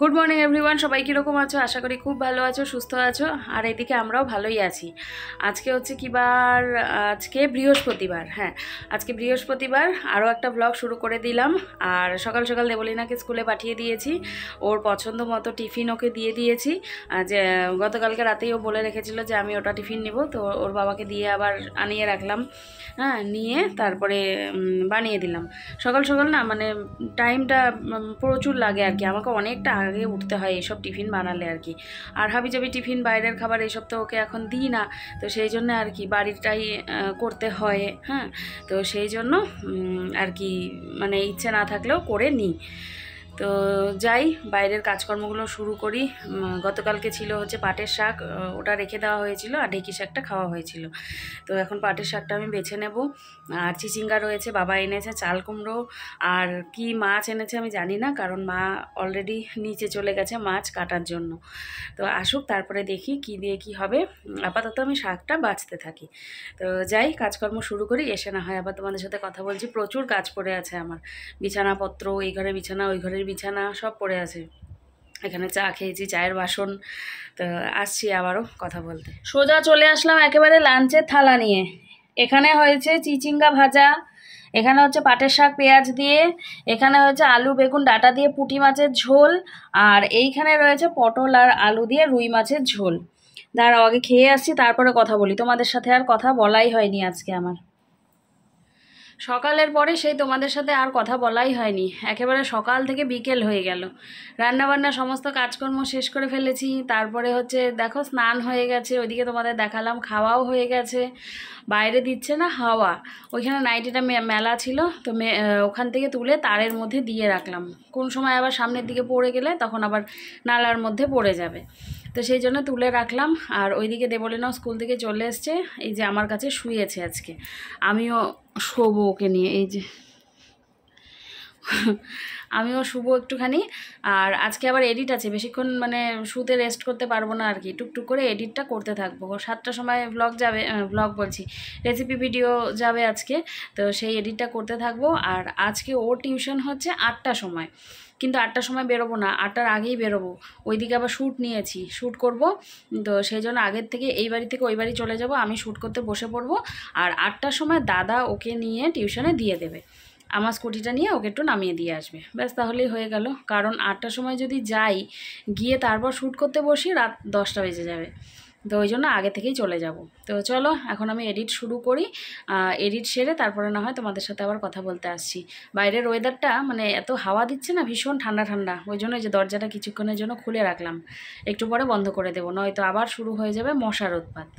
Good morning everyone, সবাই কীরকম আছো? আশা করি খুব ভালো আছো, সুস্থ আছো। আর এদিকে আমরাও ভালোই আছি। আজকে হচ্ছে কি বার? আজকে বৃহস্পতিবার। হ্যাঁ, আজকে বৃহস্পতিবার। আরও একটা ব্লগ শুরু করে দিলাম। আর সকাল সকাল দেবলীনাকে স্কুলে পাঠিয়ে দিয়েছি। ওর পছন্দ মতো টিফিন ওকে দিয়ে দিয়েছি। যে গতকালকে রাতেই ও বলে রেখেছিল যে আমি ওটা টিফিন নেব, তো ওর বাবাকে দিয়ে আবার আনিয়ে রাখলাম। হ্যাঁ, নিয়ে তারপরে বানিয়ে দিলাম। সকাল সকাল না মানে টাইমটা প্রচুর লাগে আর কি, আমাকে অনেকটা আগে উঠতে হয় এইসব টিফিন বানালে আর কি। আর হাবিজাবি টিফিন, বাইরের খাবার এইসব তো ওকে এখন দিই না, তো সেই জন্য আর কি বাড়িটাই করতে হয়। হ্যাঁ, তো সেই জন্য আর কি মানে ইচ্ছে না থাকলেও করে নিই। তো যাই, বাইরের কাজকর্মগুলো শুরু করি। গতকালকে ছিল হচ্ছে পাটের শাক, ওটা রেখে দেওয়া হয়েছিল, আর ঢেঁকি শাকটা খাওয়া হয়েছিল। তো এখন পাটের শাকটা আমি বেছে নেব। আর চিচিঙ্গা রয়েছে, বাবা এনেছে চাল কুমড়ো, আর কি মাছ এনেছে আমি জানি না, কারণ মা অলরেডি নিচে চলে গেছে মাছ কাটার জন্য। তো আসুক, তারপরে দেখি কি দিয়ে কি হবে। আপাতত আমি শাকটা বাছতে থাকি। তো যাই, কাজকর্ম শুরু করি, এসে না হয় আবার তোমাদের সাথে কথা বলছি। প্রচুর কাজ পড়ে আছে আমার, বিছানাপত্র, এই ঘরে বিছানা, ওই ঘরের বিছানা সব পড়ে আছে। এখানে চা খেয়েছি, চায়ের বাসন। তো আসছি আবারও কথা বলতে। সোজা চলে আসলাম একেবারে লাঞ্চের থালা নিয়ে। এখানে হয়েছে চিচিঙ্গা ভাজা, এখানে হচ্ছে পাটের শাক পেঁয়াজ দিয়ে, এখানে হচ্ছে আলু বেগুন ডাঁটা দিয়ে পুঁটি মাছের ঝোল, আর এইখানে রয়েছে পটল আর আলু দিয়ে রুই মাছের ঝোল। দাঁড়াও আগে খেয়ে আসছি, তারপরে কথা বলি। তোমাদের সাথে আর কথা বলাই হয়নি আজকে আমার। সকালের পরে সেই তোমাদের সাথে আর কথা বলাই হয়নি, একেবারে সকাল থেকে বিকেল হয়ে গেল। রান্নাবান্না সমস্ত কাজকর্ম শেষ করে ফেলেছি। তারপরে হচ্ছে দেখো স্নান হয়ে গেছে, ওইদিকে তোমাদের দেখালাম, খাওয়াও হয়ে গেছে। বাইরে দিচ্ছে না হাওয়া, ওইখানে নাইটিটা মেলা ছিল, তো ওখান থেকে তুলে তারের মধ্যে দিয়ে রাখলাম। কোন সময় আবার সামনের দিকে পড়ে গেলে তখন আবার নালার মধ্যে পড়ে যাবে, তো সেই জন্য তুলে রাখলাম। আর ওইদিকে দেবলীনাও স্কুল থেকে চলে এসছে, এই যে আমার কাছে শুয়েছে আজকে। আমিও শোবো ওকে নিয়ে, এই যে আমিও শুবো একটুখানি। আর আজকে আবার এডিট আছে, বেশিক্ষণ মানে শুতে রেস্ট করতে পারবো না আর কি, টুকটুক করে এডিটটা করতে থাকবো। 7টার সময় ব্লগ যাবে, ব্লগ বলছি রেসিপি ভিডিও যাবে আজকে, তো সেই এডিটটা করতে থাকবো। আর আজকে ওর টিউশন হচ্ছে 8টার সময়, কিন্তু 8টার সময় বেরোবো না, 8টার আগেই বেরোবো। ওইদিকে আবার শ্যুট নিয়েছি, শ্যুট করব, তো সেই জন্য আগের থেকে এই বাড়ি থেকে ওই বাড়ি চলে যাব, আমি শ্যুট করতে বসে পড়বো। আর 8টার সময় দাদা ওকে নিয়ে টিউশনে দিয়ে দেবে। আমার স্কুটিটা নিয়ে ওকে একটু নামিয়ে দিয়ে আসবে, ব্যাস তাহলেই হয়ে গেল। কারণ 8টার সময় যদি যাই, গিয়ে তারপর শ্যুট করতে বসি রাত 10টা বেজে যাবে, তো ওই জন্য আগে থেকেই চলে যাব। তো চলো এখন আমি এডিট শুরু করি, এডিট সেরে তারপরে না হয় তোমাদের সাথে আবার কথা বলতে আসছি। বাইরের ওয়েদারটা মানে এত হাওয়া দিচ্ছে না, ভীষণ ঠান্ডা ঠান্ডা, ওই জন্য যে দরজাটা কিছুক্ষণের জন্য খুলে রাখলাম, একটু পরে বন্ধ করে দেবো, নয়তো আবার শুরু হয়ে যাবে মশার উৎপাত।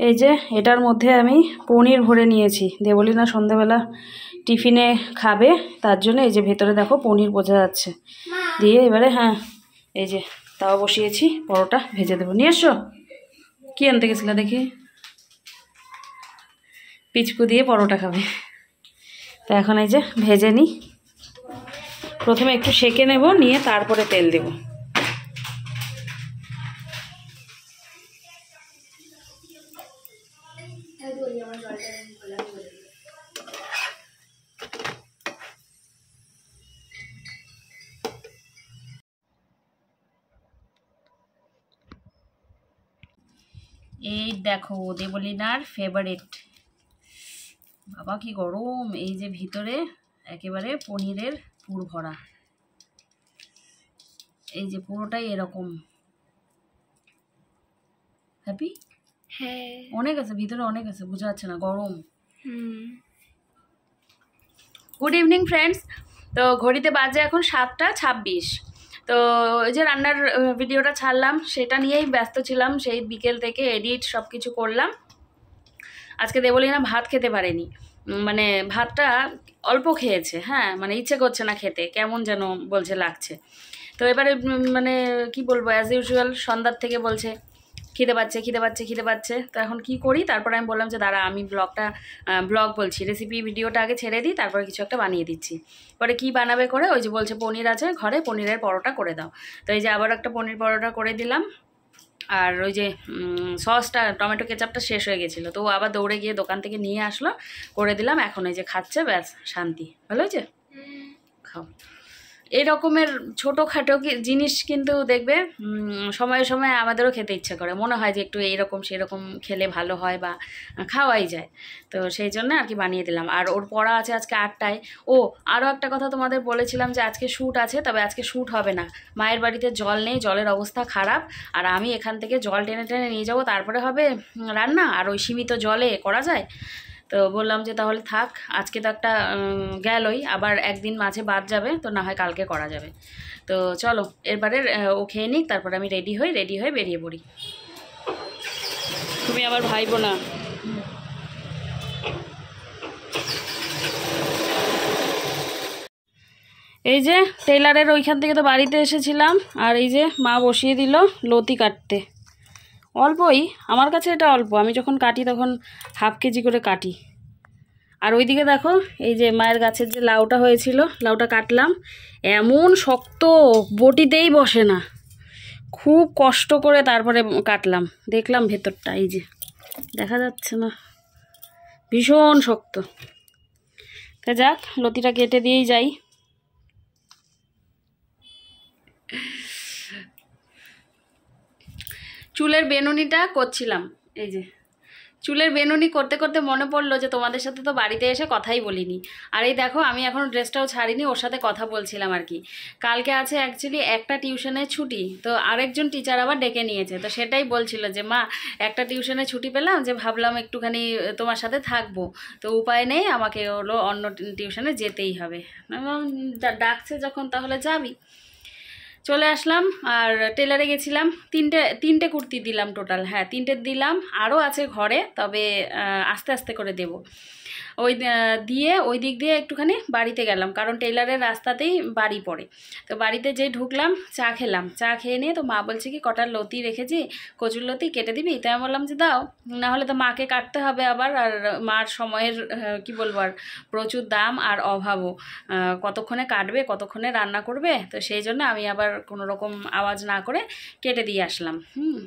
এই যে এটার মধ্যে আমি পনির ভরে নিয়েছি, দেবলীনা সন্ধ্যাবেলা টিফিনে খাবে, তার জন্য এই যে ভেতরে দেখো পনির বোঝা যাচ্ছে। দিয়ে এবারে হ্যাঁ এই যে তাও বসিয়েছি, পরোটা ভেজে দেবো। নিয়ে এসো, কী আনতে গেছিলো দেখি? পিচকু দিয়ে পরোটা খাবে। তো এখন এই যে ভেজে নিই, প্রথমে একটু সেঁকে নেব, নিয়ে তারপরে তেল দেব। এই দেখো দেবলীনার ফেভারিট, বাবা কি গরম, এই যে ভিতরে একেবারে পনিরের পুর ভরা, এই যে পুরোটাই এরকম। হ্যাপি? হ্যাঁ অনেক আছে ভিতরে, অনেক আছে, বোঝা যাচ্ছে না, গরম। Good evening friends. তো ঘড়িতে বাজে এখন 7টা 26। তো ওই যে রান্নার ভিডিওটা ছাড়লাম, সেটা নিয়েই ব্যস্ত ছিলাম, সেই বিকেল থেকে এডিট সব কিছু করলাম। আজকে দেবলীনা ভাত খেতে পারেনি, মানে ভাতটা অল্প খেয়েছে, হ্যাঁ মানে ইচ্ছে করছে না খেতে, কেমন যেন বলছে লাগছে। তো এবারে মানে কি বলবো, অ্যাজ ইউজুয়াল সন্ধ্যার থেকে বলছে খিদে পাচ্ছে খিদে পাচ্ছে খিদে পাচ্ছে। তো এখন কি করি, তারপরে আমি বললাম যে দাঁড়া আমি ব্লগ বলছি রেসিপি ভিডিওটা আগে ছেড়ে দিই, তারপরে কিছু একটা বানিয়ে দিচ্ছি। পরে কি বানাবে করে, ওই যে বলছে পনির আছে ঘরে, পনিরের পরোটা করে দাও। তো এই যে আবার একটা পনির পরোটা করে দিলাম। আর ওই যে সসটা টমেটো কেচাপটা শেষ হয়ে গেছিলো, তো ও আবার দৌড়ে গিয়ে দোকান থেকে নিয়ে আসলো, করে দিলাম। এখন এই যে খাচ্ছে, ব্যাস শান্তি। ভালো হয়েছে, খাও। এই রকমের ছোটোখাটো জিনিস কিন্তু দেখবে সময়ে সময়ে আমাদেরও খেতে ইচ্ছে করে, মনে হয় যে একটু এইরকম সেরকম খেলে ভালো হয় বা খাওয়াই যায়। তো সেই জন্য আর কি বানিয়ে দিলাম। আর ওর পড়া আছে আজকে 8টায়। ও আরও একটা কথা তোমাদের বলেছিলাম যে আজকে শ্যুট আছে, তবে আজকে শ্যুট হবে না, মায়ের বাড়িতে জল নেই, জলের অবস্থা খারাপ, আর আমি এখান থেকে জল টেনে টেনে নিয়ে যাবো, তারপরে হবে রান্না, আর ওই সীমিত জলে করা যায়। তো বললাম যে তাহলে থাক, আজকে তো একটা গেলই, আবার একদিন মাঝে বাদ যাবে, তো না হয় কালকে করা যাবে। তো চলো এরবারে ও খেয়ে নিক, তারপরে আমি রেডি হয়ে বেরিয়ে পড়ি। তুমি আবার ভাইবো না। এই যে টেলারের ওইখান থেকে তো বাড়িতে এসেছিলাম, আর এই যে মা বসিয়ে দিল লতি কাটতে। অল্পই, আমার কাছে এটা অল্প, আমি যখন কাটি তখন হাফ কেজি করে কাটি। আর ওইদিকে দেখো এই যে মায়ের গাছের যে লাউটা হয়েছিল, লাউটা কাটলাম, এমন শক্ত, বটিতেই বসে না, খুব কষ্ট করে তারপরে কাটলাম। দেখলাম ভেতরটা, এই যে দেখা যাচ্ছে না, ভীষণ শক্ত। তা যাক, লতিটা কেটে দিয়েই যাই। চুলের বেনুনিটা করছিলাম, এই যে চুলের বেনুনি করতে করতে মনে পড়লো যে তোমাদের সাথে তো বাড়িতে এসে কথাই বলিনি। আর এই দেখো আমি এখনও ড্রেসটাও ছাড়িনি, ওর সাথে কথা বলছিলাম আর কি। কালকে আছে অ্যাকচুয়ালি একটা টিউশনের ছুটি, তো আরেকজন টিচার আবার ডেকে নিয়েছে, তো সেটাই বলছিল যে মা একটা টিউশনে ছুটি পেলাম, যে ভাবলাম একটুখানি তোমার সাথে থাকবো, তো উপায় নেই, আমাকে হলো অন্য টিউশনে যেতেই হবে। ডাকছে যখন তাহলে যাবি। চলে আসলাম, আর টেলারে গেছিলাম, তিনটে কুর্তি দিলাম টোটাল, হ্যাঁ 3টে দিলাম, আরও আছে ঘরে, তবে আস্তে আস্তে করে দেব। দিয়ে ওই দিক দিয়ে একটুখানি বাড়িতে গেলাম, কারণ টেলারের রাস্তাতেই বাড়ি পড়ে। তো বাড়িতে যেই ঢুকলাম, চা খেলাম, চা খেয়ে নিয়ে তো মা বলছে কি কটা লতি রেখেছি, কচুর লতি কেটে দিবি, তাই আমি বললাম যে দাও, নাহলে তো মাকে কাটতে হবে আবার, আর মার সময়ের কি বলবো, আর প্রচুর দাম আর অভাবও, কতক্ষণে কাটবে কতক্ষণে রান্না করবে, তো সেই জন্য আমি আবার কোনো রকম আওয়াজ না করে কেটে দিয়ে আসলাম।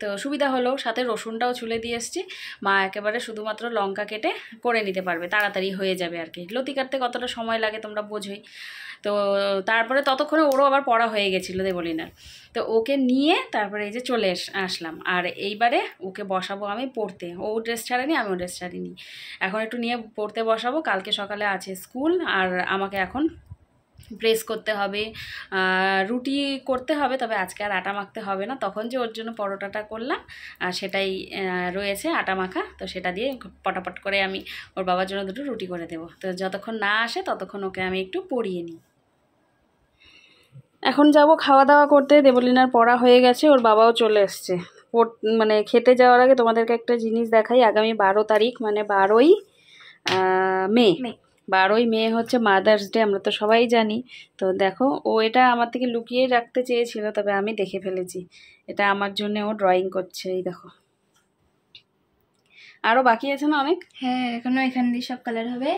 তো সুবিধা হলো, সাথে রসুনটাও ছুলে দিয়ে এসছি, মা একেবারে শুধুমাত্র লঙ্কা কেটে করে নিতে পারবে তাড়াতাড়ি। তাড়াতাড়ি হয়ে যাবে আর কি। লতি কাটতে কতটা সময় লাগে তোমরা বোঝোই। তো তারপরে ততক্ষণে ওরও আবার পড়া হয়ে গেছিলো দেবলিনার। তো ওকে নিয়ে তারপরে এই যে চলে আসলাম। আর এইবারে ওকে বসাবো আমি পড়তে। ও ড্রেস ছাড়েনি, আমিও ড্রেস ছাড়িনি। এখন একটু নিয়ে পড়তে বসাবো, কালকে সকালে আছে স্কুল। আর আমাকে এখন প্রেস করতে হবে, রুটি করতে হবে, তবে আজকে আর আটা মাখতে হবে না। তখন যে ওর জন্য পরোটাটা করলাম সেটাই রয়েছে আটা মাখা, তো সেটা দিয়ে পটাপট করে আমি ওর বাবার জন্য দুটো রুটি করে দেবো। তো যতক্ষণ না আসে ততক্ষণ ওকে আমি একটু পড়িয়ে নিই। এখন যাব খাওয়া দাওয়া করতে। দেবলিনার পড়া হয়ে গেছে, ওর বাবাও চলে এসছে। মানে খেতে যাওয়ার আগে তোমাদেরকে একটা জিনিস দেখাই। আগামী 12 তারিখ মানে 12ই মে, 12ই মে হচ্ছে মাদার্স ডে, আমরা তো সবাই জানি। তো দেখো, ও এটা আমার থেকে লুকিয়ে রাখতে চেয়েছিল, তবে আমি দেখে ফেলেছি। এটা আমার জন্য ও ড্রয়িং করছে, এই দেখো। আরও বাকি আছে না অনেক? হ্যাঁ, এখনো এখান দিয়ে সব কালার হবে।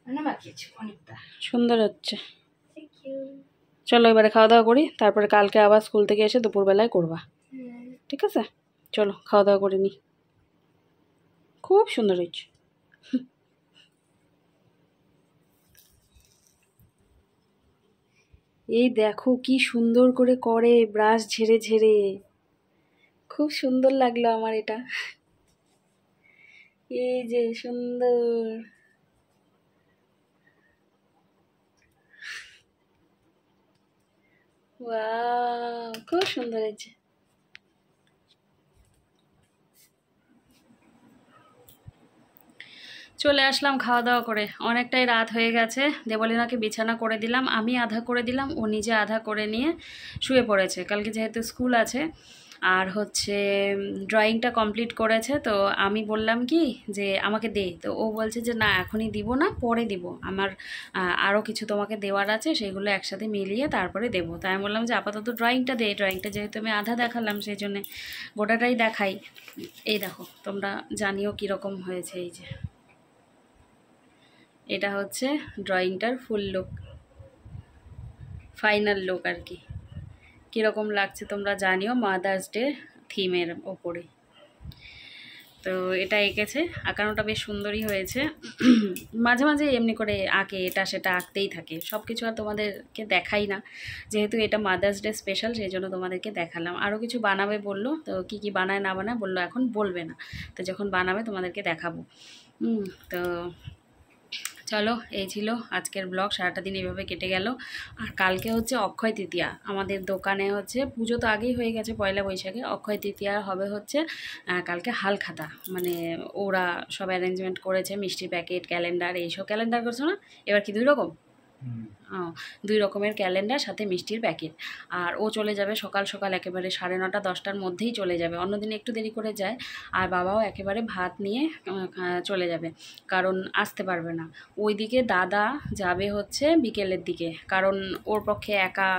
মানে বাকি আছে অনেকটা। সুন্দর হচ্ছে। চলো এবারে খাওয়া দাওয়া করি, তারপরে কালকে আবার স্কুল থেকে এসে দুপুরবেলায় করবা, ঠিক আছে? চলো খাওয়া দাওয়া করে নি। খুব সুন্দর হয়েছে। এই দেখো কি সুন্দর করে ব্রাশ ঝেড়ে ঝেড়ে, খুব সুন্দর লাগলো আমার এটা। এই যে সুন্দর, ওয়াও খুব সুন্দর হয়েছে। চলে আসলাম খাওয়া দাওয়া করে, অনেকটাই রাত হয়ে গেছে। দেবলিনাকে বিছানা করে দিলাম, আমি আধা করে দিলাম, ও নিজে আধা করে নিয়ে শুয়ে পড়েছে। কালকে যেহেতু স্কুল আছে, আর হচ্ছে ড্রয়িংটা কমপ্লিট করেছে। তো আমি বললাম কি যে আমাকে দে, তো ও বলছে যে না এখনই দিব না, পরে দিব, আমার আরও কিছু তোমাকে দেওয়ার আছে, সেগুলো একসাথে মিলিয়ে তারপরে দেবো। তাই আমি বললাম যে আপাতত ড্রয়িংটা দে, ড্রয়িংটা যেহেতু আমি আধা দেখালাম সেই জন্যে গোটাটাই দেখাই। এই দেখো, তোমরা জানিও কীরকম হয়েছে। এই যে এটা হচ্ছে ড্রয়িংটার ফুল লুক, ফাইনাল লুক আর কি। কীরকম লাগছে তোমরা জানিও, মাদার্স ডে থিমের ওপরে। তো এটা এঁকেছে, আঁকানোটা বেশ সুন্দরই হয়েছে। মাঝে মাঝে এমনি করে আঁকে, এটা সেটা আঁকতেই থাকে, সব কিছু আর তোমাদেরকে দেখাই না, যেহেতু এটা মাদার্স ডে স্পেশাল সেই জন্য তোমাদেরকে দেখালাম। আরও কিছু বানাবে বললো, তো কি কি বানায় না বানায় বললো এখন বলবে না, তো যখন বানাবে তোমাদেরকে দেখাবো। তো চলো, এই ছিল আজকের ব্লগ। সারাটা দিন এইভাবে কেটে গেল। আর কালকে হচ্ছে অক্ষয় তৃতীয়া, আমাদের দোকানে হচ্ছে পুজো তো আগেই হয়ে গেছে পয়লা বৈশাখে, অক্ষয় তৃতীয়া হবে হচ্ছে কালকে হালখাতা। মানে ওরা সব অ্যারেঞ্জমেন্ট করেছে, মিষ্টির প্যাকেট, ক্যালেন্ডার, এইসব। ক্যালেন্ডার করছো না এবার কি 2 রকম? 2 রকমের ক্যালেন্ডার সাথে মিষ্টির প্যাকেট। আর ও চলে যাবে সকাল সকাল, একেবারে 9:30 10টার মধ্যেই চলে যাবে। অন্যদিন একটু দেরি করে যায়। আর বাবাও একেবারে ভাত নিয়ে চলে যাবে, কারণ আসতে পারবে না। ওইদিকে দাদা যাবে হচ্ছে বিকেলের দিকে, কারণ ওর পক্ষে একা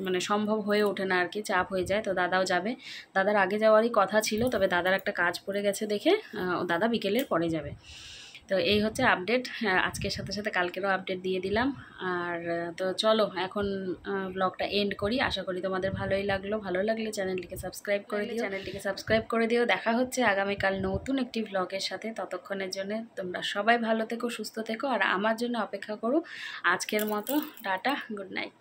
মানে সম্ভব হয়ে ওঠে না আর কি, চাপ হয়ে যায়। তো দাদাও যাবে, দাদার আগে যাওয়ারই কথা ছিল, তবে দাদার একটা কাজ পড়ে গেছে দেখে দাদা বিকেলের পরে যাবে। তো এই হচ্ছে আপডেট, আজকের সাথে সাথে কালকেরও আপডেট দিয়ে দিলাম। আর তো চলো এখন ব্লগটা এন্ড করি। আশা করি তোমাদের ভালোই লাগলো। ভালো লাগলে চ্যানেলটিকে সাবস্ক্রাইব করে দিও। দেখা হচ্ছে আগামীকাল নতুন একটি ব্লগের সাথে। ততক্ষণের জন্য তোমরা সবাই ভালো থেকো, সুস্থ থেকো, আর আমার জন্য অপেক্ষা করো। আজকের মতো টাটা, গুড নাইট।